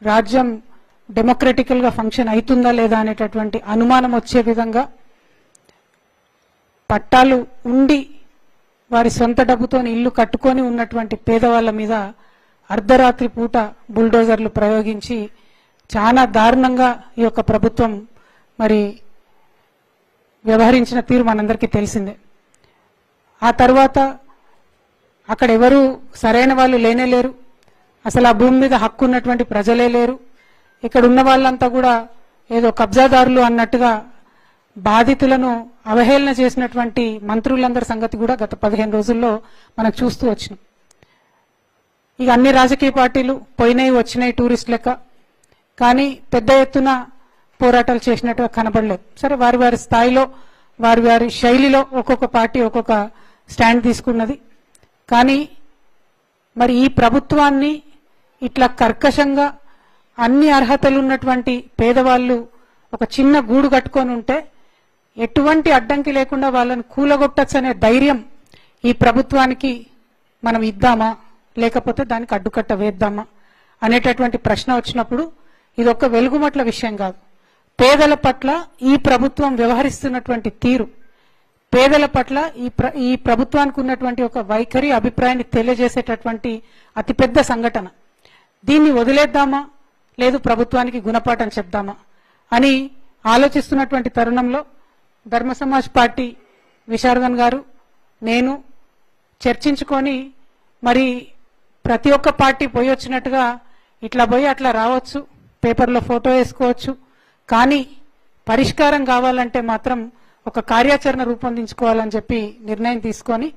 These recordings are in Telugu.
రాజ్యం డెమోక్రటికల్ గా ఫంక్షన్ అవుతుందా లేదా అనేటటువంటి అనుమానం వచ్చే విధంగా పట్టాలు ఉండి వారి సొంత డబ్బుతో ఇల్లు కట్టుకొని ఉన్నటువంటి పేదవాళ్ల మీద అర్ధరాత్రి పూట బుల్డోజర్లు ప్రయోగించి చాలా దారుణంగా ఈ యొక్క ప్రభుత్వం మరి వ్యవహరించిన తీరు మనందరికీ తెలిసిందే. ఆ తర్వాత అక్కడ ఎవరు సరైన వాళ్ళు లేనే లేరు, అసలు ఆ భూమి మీద హక్కు ఉన్నటువంటి ప్రజలే లేరు. ఇక్కడ ఉన్న వాళ్ళంతా కూడా ఏదో కబ్జాదారులు అన్నట్టుగా బాధితులను అవహేళన చేసినటువంటి మంత్రులందరి సంగతి కూడా గత 15 రోజుల్లో మనం చూస్తూ వచ్చినాం. ఇక అన్ని రాజకీయ పార్టీలు పోయినాయి వచ్చినాయి టూరిస్ట్ లెక్క, కానీ పెద్ద ఎత్తున పోరాటాలు చేసినట్టుగా కనబడలేదు. సరే, వారి వారి స్థాయిలో వారి వారి శైలిలో ఒక్కొక్క పార్టీ ఒక్కొక్క స్టాండ్ తీసుకున్నది. కానీ మరి ఈ ప్రభుత్వాన్ని ఇట్లా కర్కశంగా అన్ని అర్హతలు ఉన్నటువంటి పేదవాళ్ళు ఒక చిన్న గూడు కట్టుకొని ఉంటే ఎటువంటి అడ్డంకి లేకుండా వాళ్ళని కూలగొట్టచ్చనే ధైర్యం ఈ ప్రభుత్వానికి మనం ఇద్దామా, లేకపోతే దానికి అడ్డుకట్ట వేద్దామా అనేటటువంటి ప్రశ్న వచ్చినప్పుడు ఇది ఒక వెలుగుమట్ల విషయం కాదు. పేదల పట్ల ఈ ప్రభుత్వం వ్యవహరిస్తున్నటువంటి తీరు, పేదల పట్ల ఈ ప్రభుత్వానికి ఉన్నటువంటి ఒక వైఖరి అభిప్రాయాన్ని తెలియజేసేటటువంటి అతిపెద్ద సంఘటన. దీన్ని వదిలేద్దామా, లేదు ప్రభుత్వానికి గుణపాఠం చెప్దామా అని ఆలోచిస్తున్నటువంటి తరుణంలో ధర్మ సమాజ్ పార్టీ విశారదన్ గారు నేను చర్చించుకొని మరి ప్రతి ఒక్క పార్టీ పోయి వచ్చినట్టుగా ఇట్లా పోయి అట్లా రావచ్చు, పేపర్లో ఫోటో వేసుకోవచ్చు, కానీ పరిష్కారం కావాలంటే మాత్రం ఒక కార్యాచరణ రూపొందించుకోవాలని చెప్పి నిర్ణయం తీసుకొని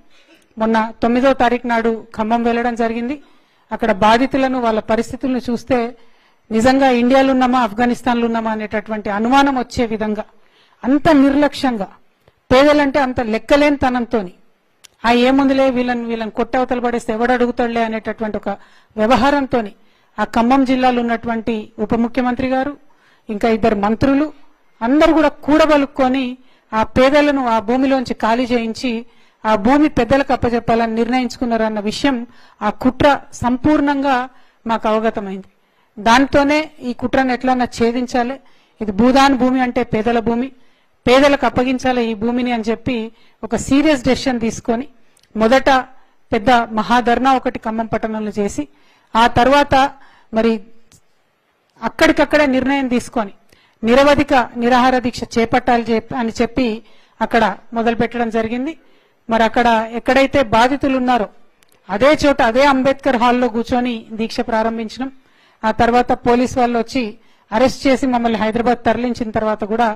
మొన్న 9వ తారీఖు నాడు ఖమ్మం వెళ్ళడం జరిగింది. అక్కడ బాధితులను వాళ్ళ పరిస్థితులను చూస్తే నిజంగా ఇండియాలో ఉన్నామా ఆఫ్ఘనిస్తాన్లో ఉన్నామా అనేటటువంటి అనుమానం వచ్చే విధంగా అంత నిర్లక్ష్యంగా, పేదలంటే అంత లెక్కలేని తనంతోని ఏముందిలే వీళ్ళని కొట్టవతలు పడేస్తే ఎవడు అడుగుతాడులే అనేటటువంటి ఒక వ్యవహారంతో ఆ ఖమ్మం జిల్లాలో ఉన్నటువంటి ఉప ముఖ్యమంత్రి గారు ఇంకా 2 మంత్రులు అందరూ కూడా కూడబలుక్కొని ఆ పేదలను ఆ భూమిలోంచి ఖాళీ చేయించి ఆ భూమి పెద్దలకు అప్పచెప్పాలని నిర్ణయించుకున్నారన్న విషయం ఆ కుట్ర సంపూర్ణంగా మాకు అవగతమైంది. దాంతోనే ఈ కుట్రను ఎట్లన్నా ఛేదించాలి, ఇది భూదాన్ భూమి అంటే పేదల భూమి, పేదలకు అప్పగించాలి ఈ భూమిని అని చెప్పి ఒక సీరియస్ డెసిషన్ తీసుకొని మొదట పెద్ద మహాధర్నా ఒకటి ఖమ్మం పట్టణంలో చేసి ఆ తర్వాత మరి అక్కడికక్కడే నిర్ణయం తీసుకొని నిరవధిక నిరాహార దీక్ష చేపట్టాలి అని చెప్పి అక్కడ మొదలు పెట్టడం జరిగింది. మరి అక్కడ ఎక్కడైతే బాధితులు ఉన్నారో అదే చోట అదే అంబేద్కర్ హాల్లో కూర్చొని దీక్ష ప్రారంభించినాం. ఆ తర్వాత పోలీసు వాళ్ళు వచ్చి అరెస్ట్ చేసి మమ్మల్ని హైదరాబాద్ తరలించిన తర్వాత కూడా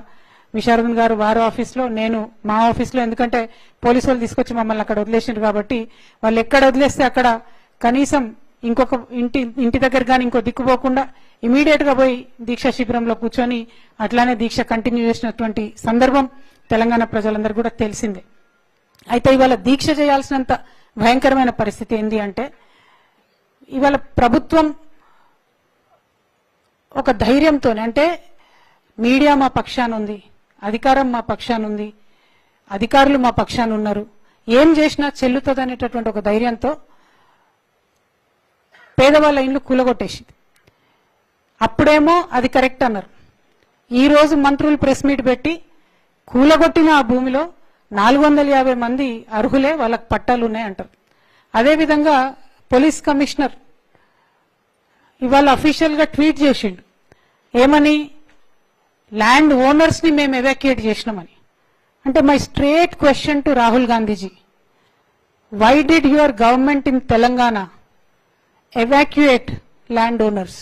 విశారదన్ గారు వారి ఆఫీస్లో, నేను మా ఆఫీస్లో, ఎందుకంటే పోలీసు వాళ్ళు తీసుకొచ్చి మమ్మల్ని అక్కడ వదిలేసినారు కాబట్టి వాళ్ళు ఎక్కడ వదిలేస్తే అక్కడ కనీసం ఇంకొక ఇంటి దగ్గర కానీ ఇంకో దిక్కుపోకుండా ఇమీడియట్ గా పోయి దీక్షా శిబిరంలో కూర్చొని అట్లానే దీక్ష కంటిన్యూ చేసినటువంటి సందర్భం తెలంగాణ ప్రజలందరూ కూడా తెలిసిందే. అయితే ఇవాళ దీక్ష చేయాల్సినంత భయంకరమైన పరిస్థితి ఏంది అంటే ఇవాళ ప్రభుత్వం ఒక ధైర్యంతోనే, అంటే మీడియా మా పక్షాన ఉంది, అధికారం మా పక్షాన ఉంది, అధికారులు మా పక్షాన ఉన్నారు, ఏం చేసినా చెల్లుతుంది అనేటటువంటి ఒక ధైర్యంతో పేదవాళ్ళ ఇండ్లు కూలగొట్టేసింది. అప్పుడేమో అది కరెక్ట్ అన్నారు. ఈరోజు మంత్రులు ప్రెస్ మీట్ పెట్టి కూలగొట్టిన ఆ భూమిలో 450 మంది అర్హులే, వాళ్ళకి పట్టాలు ఉన్నాయి అంటారు. అదేవిధంగా పోలీస్ కమిషనర్ ఇవాళ అఫీషియల్ గా ట్వీట్ చేసిండు, ఏమని, ల్యాండ్ ఓనర్స్ ని మేము ఎవాక్యుయేట్ చేసినామని. అంటే my straight question to Rahul Gandhiji, why did your government in Telangana evacuate landowners?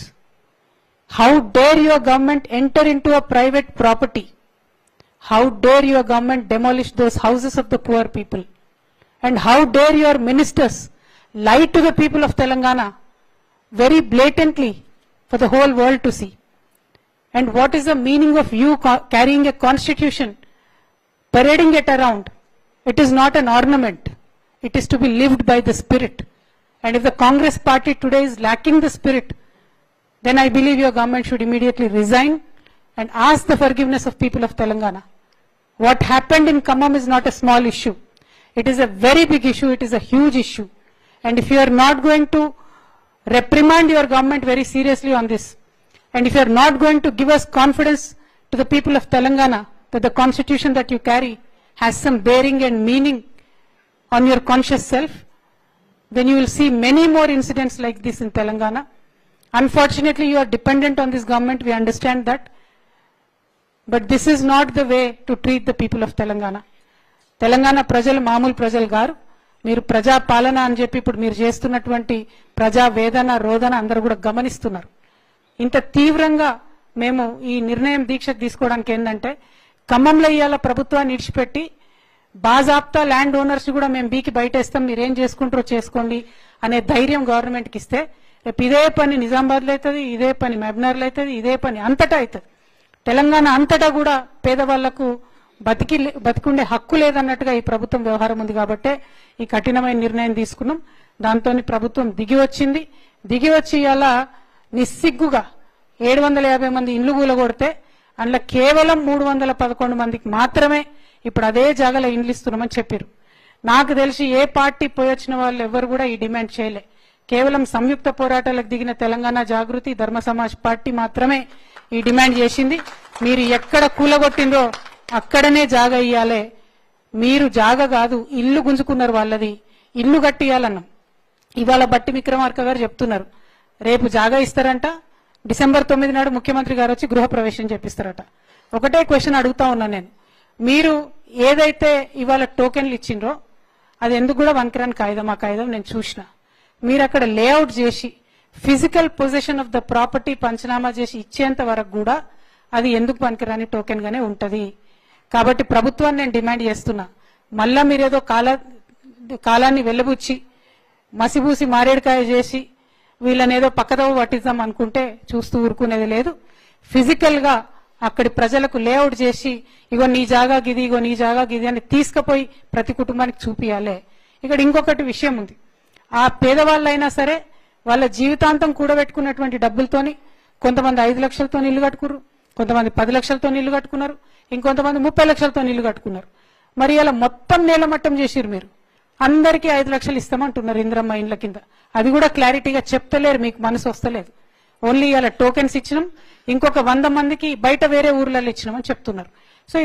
How dare your government enter into a private property? How dare your government demolish those houses of the poor people? And how dare your ministers lie to the people of Telangana very blatantly for the whole world to see? And what is the meaning of you carrying a constitution, parading it around? It is not an ornament. It is to be lived by the spirit. And if the Congress party today is lacking the spirit, then I believe your government should immediately resign and ask the forgiveness of people of Telangana. What happened in Khammam is not a small issue. It is a very big issue. It is a huge issue. And if you are not going to reprimand your government very seriously on this, And if you are not going to give us confidence to the people of Telangana that the constitution that you carry has some bearing and meaning on your conscious self, then you will see many more incidents like this in Telangana. Unfortunately, you are dependent on this government, we understand that. But this is not the way to treat the people of Telangana. Telangana ప్రజలు మామూలు ప్రజలు గారు. మీరు ప్రజా పాలన అని చెప్పి ఇప్పుడు మీరు చేస్తున్నటువంటి ప్రజా వేదన రోదన అందరూ కూడా గమనిస్తున్నారు. ఇంత తీవ్రంగా మేము ఈ నిర్ణయం దీక్ష తీసుకోవడానికి ఏంటంటే ఖమ్మంలో ఇయ్యాల ప్రభుత్వాన్ని ఇడిచిపెట్టి బాజాప్తా ల్యాండ్ ఓనర్స్ కూడా మేము బీకి బయటేస్తాం, మీరేం చేసుకుంటారో చేసుకోండి అనే ధైర్యం గవర్నమెంట్కి ఇస్తే రేపు ఇదే పని నిజామాబాద్లో అవుతుంది, ఇదే పని మహబూబ్నగర్లో అవుతుంది, ఇదే పని అంతటా అవుతుంది. తెలంగాణ అంతటా కూడా పేదవాళ్లకు బతికుండే హక్కు లేదన్నట్టుగా ఈ ప్రభుత్వం వ్యవహారం ఉంది. కాబట్టే ఈ కఠినమైన నిర్ణయం తీసుకున్నాం. దాంతో ప్రభుత్వం దిగి వచ్చింది. దిగి వచ్చి ఇలా నిస్సిగ్గుగా 750 మంది ఇండ్లు కూలగొడితే అందులో కేవలం 311 మందికి మాత్రమే ఇప్పుడు అదే జాగాలో ఇండ్లు ఇస్తున్నామని చెప్పారు. నాకు తెలిసి ఏ పార్టీ పోయొచ్చిన వాళ్ళు ఎవరు కూడా ఈ డిమాండ్ చేయలే. కేవలం సంయుక్త పోరాటాలకు దిగిన తెలంగాణ జాగృతి ధర్మ సమాజ్ పార్టీ మాత్రమే ఈ డిమాండ్ చేసింది. మీరు ఎక్కడ కూలగొట్టిందో అక్కడనే జాగా ఇయ్యాలే. మీరు జాగా కాదు ఇల్లు గుంజుకున్నారు, వాళ్ళది ఇల్లు కట్టియాలన్నాం. ఇవాళ బట్టి విక్రమార్క గారు చెప్తున్నారు రేపు జాగా ఇస్తారంట, డిసెంబర్ 9 నాడు ముఖ్యమంత్రి గారు వచ్చి గృహప్రవేశం చేపిస్తారట. ఒకటే క్వశ్చన్ అడుగుతా ఉన్నా నేను, మీరు ఏదైతే ఇవాళ టోకెన్లు ఇచ్చిండ్రో అది ఎందుకు కూడా వన్కిరాని కాగితం, ఆ కాగితం నేను చూసిన. మీరు అక్కడ లేఅవుట్ చేసి physical position of the property panchnama చేసి ఇచ్చేంత వరకు కూడా అది ఎందుకు పనికిరాని టోకెన్ గానే ఉంటది. కాబట్టి ప్రభుత్వాన్ని నేను డిమాండ్ చేస్తున్నా, మళ్ళా మీరేదో కాలాన్ని వెల్లబుచ్చి మసిబూసి మారేడుకాయ చేసి వీళ్ళని ఏదో పక్కదవ పట్టిద్దాం అనుకుంటే చూస్తూ ఊరుకునేది లేదు. ఫిజికల్ గా అక్కడి ప్రజలకు లేఅవుట్ చేసి ఇగో నీ జాగా గిది, ఇగో నీ జాగా గిది అని తీసుకుపోయి ప్రతి కుటుంబానికి చూపియాలి. ఇక్కడ ఇంకొకటి విషయం ఉంది, ఆ పేదవాళ్ళైనా సరే వాళ్ళ జీవితాంతం కూడబెట్టుకున్నటువంటి డబ్బులతోని కొంతమంది 5 లక్షలతో ఇల్లు కట్టుకున్నారు, కొంతమంది 10 లక్షలతో ఇల్లు కట్టుకున్నారు, ఇంకొంతమంది 30 లక్షలతో ఇల్లు కట్టుకున్నారు. మరి ఇలా మొత్తం నేలమట్టం చేసిరు. మీరు అందరికీ 5 లక్షలు ఇస్తామంటున్నారు ఇంద్రమ్మ ఇండ్ల కింద. అది కూడా క్లారిటీగా చెప్తలేరు, మీకు మనసు వస్తలేదు. ఓన్లీ ఇలా టోకెన్స్ ఇచ్చినాం, ఇంకొక 100 మందికి బయట వేరే ఊర్లలో ఇచ్చినామని చెప్తున్నారు. సో